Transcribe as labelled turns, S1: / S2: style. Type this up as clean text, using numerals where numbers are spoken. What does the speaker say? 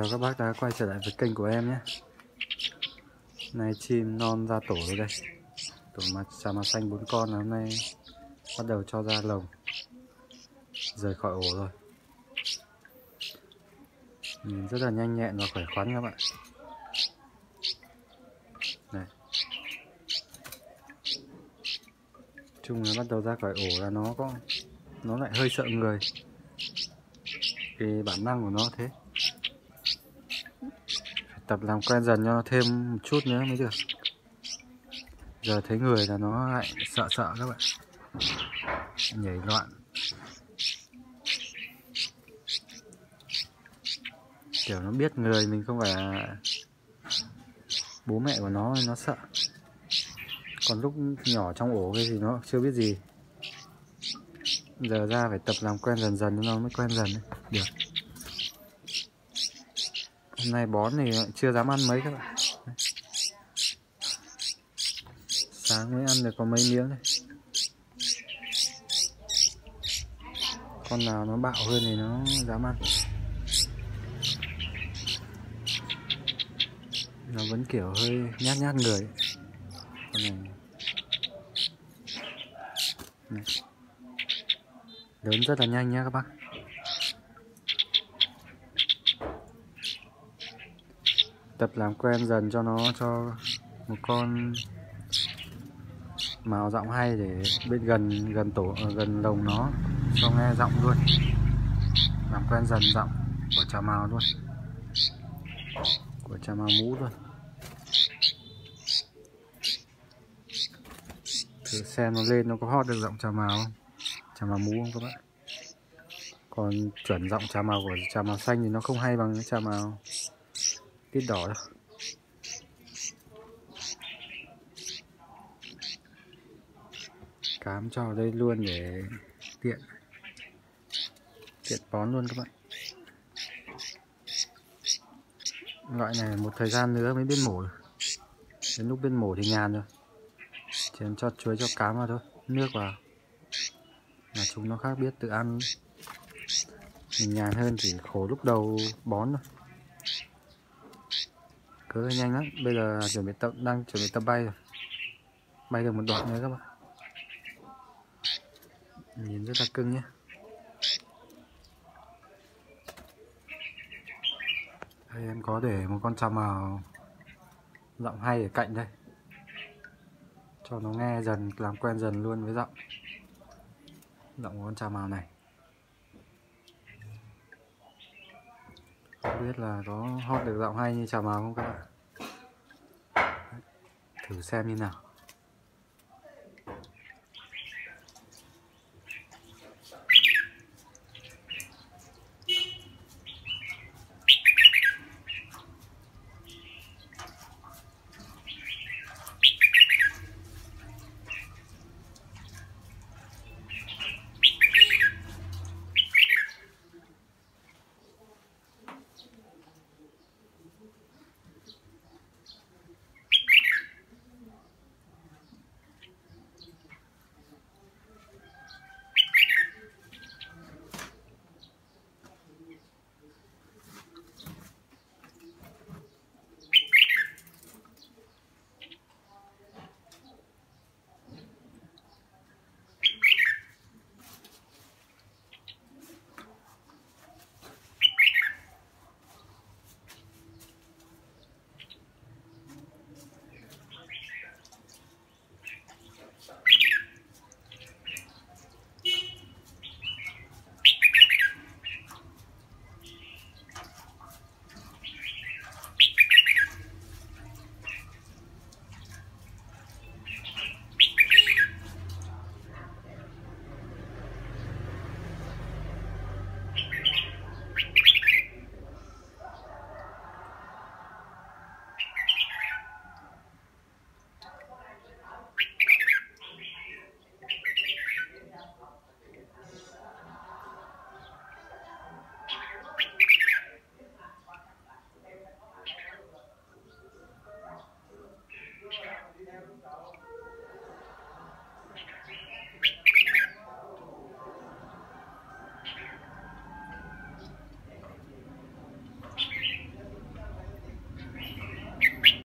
S1: Chào các bác đã quay trở lại với kênh của em nhé. Nay chim non ra tổ rồi đây. Tổ chà mà xanh 4 con hôm nay bắt đầu cho ra lồng, rời khỏi ổ rồi. Nhìn rất là nhanh nhẹn và khỏe khoắn các bạn. Này. Chung là bắt đầu ra khỏi ổ là nó lại hơi sợ người. Vì bản năng của nó thế. Phải tập làm quen dần cho nó thêm một chút nữa mới được. Giờ thấy người là nó lại sợ các bạn, nhảy loạn. Kiểu nó biết người mình không phải là bố mẹ của nó nên nó sợ. Còn lúc nhỏ trong ổ cái gì nó chưa biết gì. Giờ ra phải tập làm quen dần dần nó mới quen dần đấy. Được. Hôm nay bón thì chưa dám ăn mấy các bạn. Sáng mới ăn được có mấy miếng này. Con nào nó bạo hơn thì nó dám ăn. Nó vẫn kiểu hơi nhát người. Con này lớn rất là nhanh nhá các bác. Tập làm quen dần cho nó, cho một con màu giọng hay để bên gần lồng nó cho nghe giọng luôn. Làm quen dần giọng của trà mào luôn, của trà mào mũ luôn. Thử xem nó lên nó có hót được giọng trà mào không, trà mào mũ không các bạn. Còn chuẩn giọng trà mào của trà mào xanh thì nó không hay bằng cái trà mào tít đỏ đâu. Cám cho đây luôn để tiện bón luôn các bạn. Loại này một thời gian nữa mới biết mổ. Đến lúc biết mổ thì nhàn rồi, chỉ cần cho chuối cho cám vào thôi, nước vào là chúng nó khác biết tự ăn. Mình nhàn hơn, chỉ khổ lúc đầu bón thôi. Cứ nhanh lắm. Bây giờ đang chuẩn bị tập bay rồi. Bay được một đoạn nữa các bạn. Nhìn rất là cưng nhé. Đây em có để một con trà mào giọng hay ở cạnh đây, cho nó nghe dần, làm quen dần luôn với giọng của con trà mào này. Không biết là có hót được giọng hay như trà mào không các bạn. Thử xem như nào.